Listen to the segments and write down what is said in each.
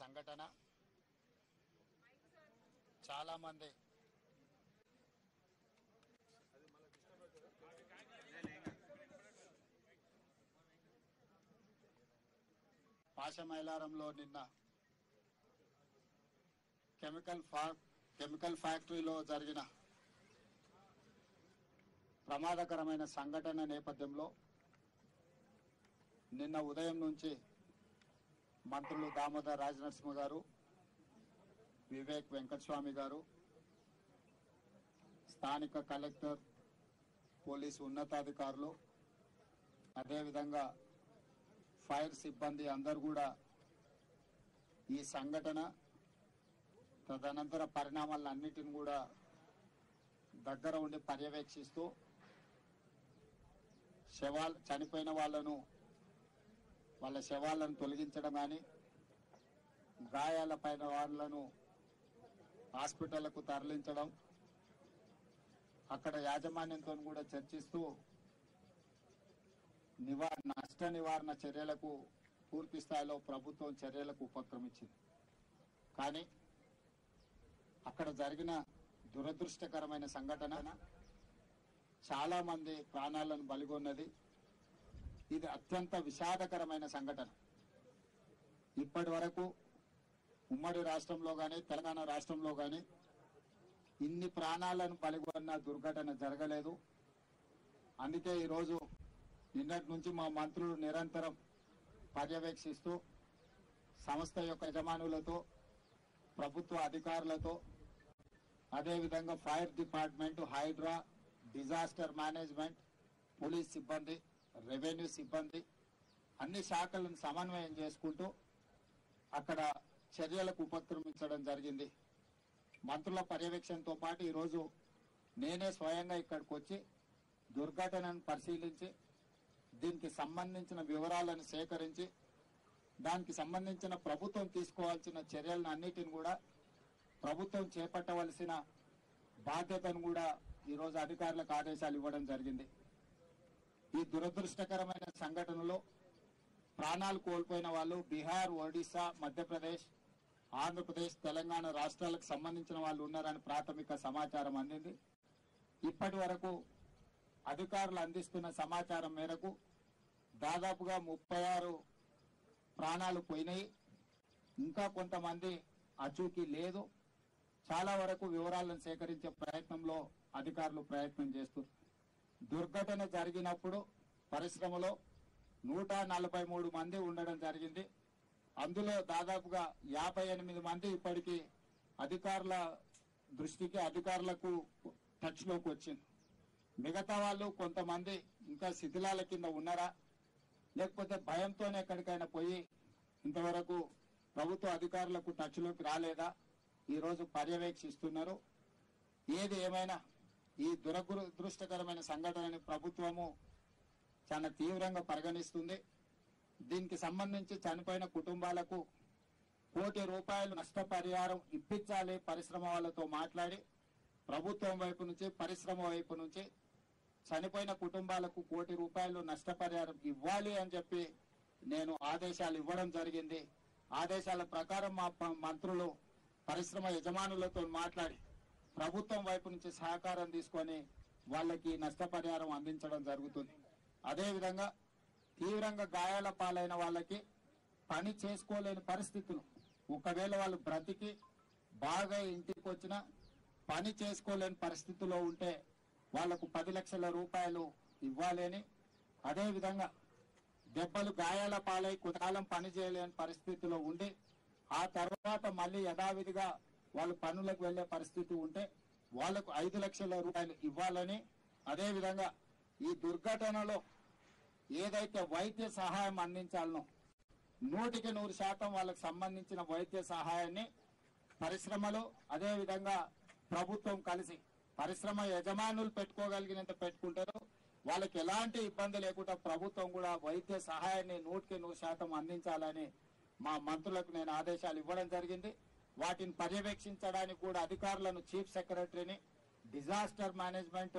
సంఘటన. చాలా మంది పాశమైలారంలో నిన్న కెమికల్ ఫ్యాక్టరీలో జరిగిన ప్రమాదకరమైన సంఘటన నేపథ్యంలో నిన్న ఉదయం నుంచి మంత్రులు దామోదర్ రాజనరసింహ గారు, వివేక్ వెంకటస్వామి గారు, స్థానిక కలెక్టర్, పోలీసు ఉన్నతాధికారులు, అదేవిధంగా ఫైర్ సిబ్బంది అందరూ కూడా ఈ సంఘటన తదనంతర పరిణామాలన్నిటిని కూడా దగ్గర ఉండి పర్యవేక్షిస్తూ చనిపోయిన వాళ్ళ శవాలను తొలగించడం కానీ, గాయాలపైన వాళ్ళను హాస్పిటళ్లకు తరలించడం, అక్కడ యాజమాన్యంతో కూడా చర్చిస్తూ నష్ట నివారణ చర్యలకు పూర్తి స్థాయిలో ప్రభుత్వం చర్యలకు ఉపక్రమించింది. కానీ అక్కడ జరిగిన దురదృష్టకరమైన సంఘటన చాలా మంది ప్రాణాలను బలిగొన్నది. ఇది అత్యంత విషాదకరమైన సంఘటన. ఇప్పటి వరకు ఉమ్మడి రాష్ట్రంలో కానీ తెలంగాణ రాష్ట్రంలో కానీ ఇన్ని ప్రాణాలను బలిగొన్న దుర్ఘటన జరగలేదు. అందుకే ఈరోజు నిన్నటి నుంచి మా మంత్రులు నిరంతరం పర్యవేక్షిస్తూ సంస్థ యొక్క యజమానులతో, ప్రభుత్వ అధికారులతో, అదేవిధంగా fire department, Hydraa, disaster management, police సిబ్బంది, రెవెన్యూ సిబ్బంది అన్ని శాఖలను సమన్వయం చేసుకుంటూ అక్కడ చర్యలకు ఉపక్రమించడం జరిగింది. మంత్రుల పర్యవేక్షణతో పాటు ఈరోజు నేనే స్వయంగా ఇక్కడికి వచ్చి దుర్ఘటనను పరిశీలించి దీనికి సంబంధించిన వివరాలను సేకరించి దానికి సంబంధించిన ప్రభుత్వం తీసుకోవాల్సిన చర్యలను అన్నిటిని కూడా ప్రభుత్వం చేపట్టవలసిన బాధ్యతను కూడా ఈరోజు అధికారులకు ఆదేశాలు ఇవ్వడం జరిగింది. ఈ దురదృష్టకరమైన సంఘటనలో ప్రాణాలు కోల్పోయిన వాళ్ళు బీహార్, ఒడిశా, మధ్యప్రదేశ్, ఆంధ్రప్రదేశ్, తెలంగాణ రాష్ట్రాలకు సంబంధించిన వాళ్ళు ఉన్నారని ప్రాథమిక సమాచారం అందింది. ఇప్పటి వరకు అధికారులు అందిస్తున్న సమాచారం మేరకు దాదాపుగా 36 ప్రాణాలు పోయినాయి. ఇంకా కొంతమంది అచూకీ లేదు. చాలా వరకు వివరాలను సేకరించే ప్రయత్నంలో అధికారులు ప్రయత్నం చేస్తున్నారు. దుర్ఘటన జరిగినప్పుడు పరిశ్రమలో 143 మంది ఉండడం జరిగింది. అందులో దాదాపుగా 58 మంది ఇప్పటికీ అధికారుల దృష్టికి, అధికారులకు టచ్ లోకి వచ్చింది. మిగతా వాళ్ళు కొంతమంది ఇంకా శిథిలాల కింద ఉన్నారా, లేకపోతే భయంతోనే ఎక్కడికైనా పోయి ఇంతవరకు ప్రభుత్వ అధికారులకు టచ్ లోకి రాలేదా, ఈరోజు పర్యవేక్షిస్తున్నారు. ఏది ఏమైనా ఈ దురదృష్టకరమైన సంఘటనని ప్రభుత్వము చాలా తీవ్రంగా పరిగణిస్తుంది. దీనికి సంబంధించి చనిపోయిన కుటుంబాలకు ₹1 కోటి నష్టపరిహారం ఇప్పించాలి. పరిశ్రమ వాళ్ళతో మాట్లాడి ప్రభుత్వం వైపు నుంచి, పరిశ్రమ వైపు నుంచి చనిపోయిన కుటుంబాలకు ₹1 కోటి నష్టపరిహారం ఇవ్వాలి అని చెప్పి నేను ఆదేశాలు ఇవ్వడం జరిగింది. ఆదేశాల ప్రకారం మా మంత్రులు పరిశ్రమ యజమానులతో మాట్లాడి ప్రభుత్వం వైపు నుంచి సహకారం తీసుకొని వాళ్ళకి నష్టపరిహారం అందించడం జరుగుతుంది. అదేవిధంగా తీవ్రంగా గాయాల పాలైన వాళ్ళకి పని చేసుకోలేని పరిస్థితులు, ఒకవేళ వాళ్ళు బ్రతికి బాగా ఇంటికి వచ్చినా పని చేసుకోలేని పరిస్థితిలో ఉంటే వాళ్లకు ₹10 లక్షలు ఇవ్వాలని, అదేవిధంగా దెబ్బలు గాయాల పాలై కొంతకాలం పని చేయలేని పరిస్థితిలో ఉండి ఆ తర్వాత మళ్లీ యథావిధిగా వాళ్ళు పనులకు వెళ్లే పరిస్థితి ఉంటే వాళ్లకు ₹5 లక్షల ఇవ్వాలని, అదేవిధంగా ఈ దుర్ఘటనలో ఏదైతే వైద్య సహాయం అందించాలనో 100% వాళ్ళకు సంబంధించిన వైద్య సహాయాన్ని పరిశ్రమలు, అదేవిధంగా ప్రభుత్వం కలిసి పరిశ్రమ యజమానులు పెట్టుకోగలిగినంత పెట్టుకుంటారు. వాళ్ళకి ఎలాంటి ఇబ్బంది లేకుండా ప్రభుత్వం కూడా వైద్య సహాయాన్ని 100% అందించాలని మా మంత్రులకు నేను ఆదేశాలు ఇవ్వడం జరిగింది. వాటిని పర్యవేక్షించడానికి కూడా అధికారులను చీఫ్ సెక్రటరీని, డిజాస్టర్ మేనేజ్మెంట్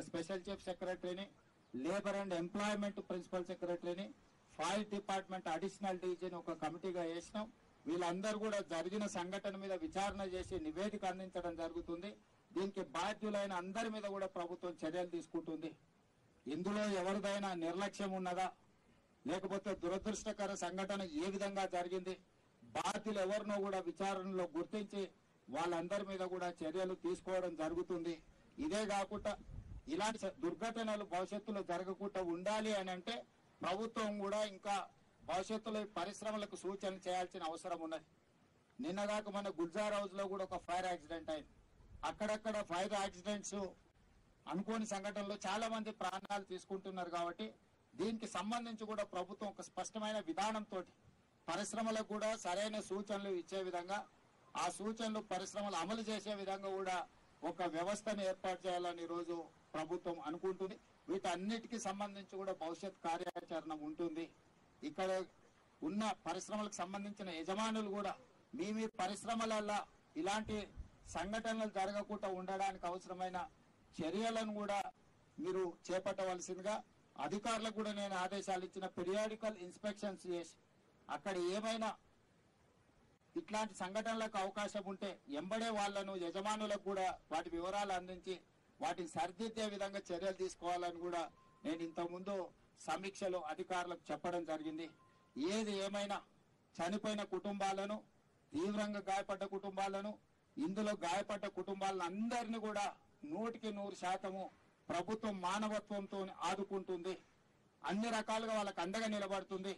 స్పెషల్ చీఫ్ సెక్రటరీని, లేబర్ అండ్ ఎంప్లాయ్మెంట్ ప్రిన్సిపల్ సెక్రటరీని, ఫైర్ డిపార్ట్మెంట్ అడిషనల్ డీజీని ఒక కమిటీగా వేసినాం. వీళ్ళందరూ కూడా జరిగిన సంఘటన మీద విచారణ చేసి నివేదిక అందించడం జరుగుతుంది. దీనికి బాధ్యులైన అందరి మీద కూడా ప్రభుత్వం చర్యలు తీసుకుంటుంది. ఇందులో ఎవరిదైనా నిర్లక్ష్యం ఉన్నదా, లేకపోతే దురదృష్టకర సంఘటన ఏ విధంగా జరిగింది, బాధ్యులు ఎవరినో కూడా విచారణలో గుర్తించి వాళ్ళందరి మీద కూడా చర్యలు తీసుకోవడం జరుగుతుంది. ఇదే కాకుండా ఇలాంటి దుర్ఘటనలు భవిష్యత్తులో జరగకుండా ఉండాలి అని అంటే ప్రభుత్వం కూడా ఇంకా భవిష్యత్తులో పరిశ్రమలకు సూచనలు చేయాల్సిన అవసరం ఉన్నది. నిన్నగాక మన గుల్జార్ హౌస్ లో కూడా ఒక ఫైర్ యాక్సిడెంట్ అయింది. అక్కడక్కడ ఫైర్ యాక్సిడెంట్స్ అనుకోని సంఘటనలో చాలా మంది ప్రాణాలు తీసుకుంటున్నారు. కాబట్టి దీనికి సంబంధించి కూడా ప్రభుత్వం ఒక స్పష్టమైన విధానంతో పరిశ్రమలకు కూడా సరైన సూచనలు ఇచ్చే విధంగా, ఆ సూచనలు పరిశ్రమలు అమలు చేసే విధంగా కూడా ఒక వ్యవస్థను ఏర్పాటు చేయాలని ఈరోజు ప్రభుత్వం అనుకుంటుంది. వీటన్నిటికీ సంబంధించి కూడా భవిష్యత్ కార్యాచరణ ఉంటుంది. ఇక్కడ ఉన్న పరిశ్రమలకు సంబంధించిన యజమానులు కూడా మీ పరిశ్రమలలో ఇలాంటి సంఘటనలు జరగకుండా ఉండడానికి అవసరమైన చర్యలను కూడా మీరు చేపట్టవలసిందిగా అధికారులకు కూడా నేను ఆదేశాలు ఇచ్చిన. పీరియాడికల్ ఇన్స్పెక్షన్స్ చేసి అక్కడ ఏమైనా ఇట్లాంటి సంఘటనలకు అవకాశం ఉంటే ఎంబడే వాళ్లను యజమానులకు కూడా వాటి వివరాలు అందించి వాటిని సరిదిద్దే విధంగా చర్యలు తీసుకోవాలని కూడా నేను ఇంతకుముందు సమీక్షలో అధికారులకు చెప్పడం జరిగింది. ఏది ఏమైనా చనిపోయిన కుటుంబాలను, తీవ్రంగా గాయపడ్డ కుటుంబాలను, ఇందులో గాయపడ్డ కుటుంబాలను అందరినీ కూడా 100% ప్రభుత్వం మానవత్వంతో ఆదుకుంటుంది. అన్ని రకాలుగా వాళ్ళకు అండగా నిలబడుతుంది.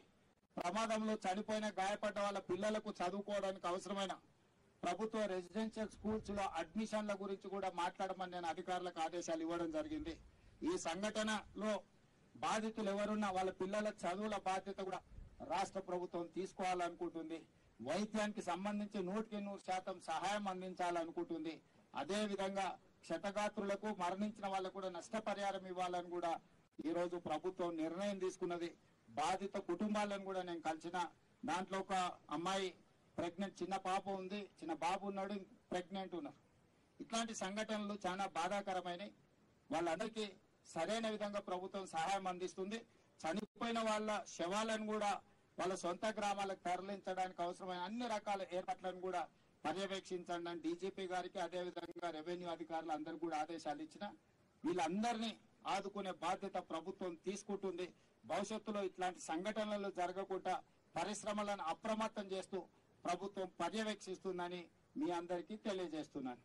ప్రమాదంలో చనిపోయిన గాయపడ్డ వాళ్ళ పిల్లలకు చదువుకోవడానికి అవసరమైన ప్రభుత్వ రెసిడెన్షియల్ స్కూల్స్ లో అడ్మిషన్ల గురించి కూడా మాట్లాడమని నేను అధికారులకు ఆదేశాలు ఇవ్వడం జరిగింది. ఈ సంఘటనలో బాధితులు ఎవరున్నా వాళ్ళ పిల్లల చదువుల బాధ్యత కూడా రాష్ట్ర ప్రభుత్వం తీసుకోవాలనుకుంటుంది. వైద్యానికి సంబంధించి 100% సహాయం అందించాలనుకుంటుంది. అదే విధంగా క్షతగాత్రులకు, మరణించిన వాళ్ళకు కూడా నష్టపరిహారం ఇవ్వాలని కూడా ఈ రోజు ప్రభుత్వం నిర్ణయం తీసుకున్నది. బాధిత కుటుంబాలను కూడా నేను కలిసిన. దాంట్లో ఒక అమ్మాయి ప్రెగ్నెంట్, చిన్న పాప ఉంది, చిన్న బాబు ఉన్నాడు, ప్రెగ్నెంట్ ఉన్నారు. ఇట్లాంటి సంఘటనలు చాలా బాధాకరమైనవి. వాళ్ళందరికీ సరైన విధంగా ప్రభుత్వం సహాయం అందిస్తుంది. చనిపోయిన వాళ్ళ శవాలను కూడా వాళ్ళ సొంత గ్రామాలకు తరలించడానికి అవసరమైన అన్ని రకాల ఏర్పాట్లను కూడా పర్యవేక్షించండి అని డీజీపీ గారికి, అదేవిధంగా రెవెన్యూ అధికారులు అందరూ కూడా ఆదేశాలు ఇచ్చిన. వీళ్ళందరినీ ఆదుకునే బాధ్యత ప్రభుత్వం తీసుకుంటుంది. భవిష్యత్తులో ఇట్లాంటి సంఘటనలు జరగకుండా పరిశ్రమలను అప్రమత్తం చేస్తూ ప్రభుత్వం పర్యవేక్షిస్తుందని మీ అందరికీ తెలియజేస్తున్నాను.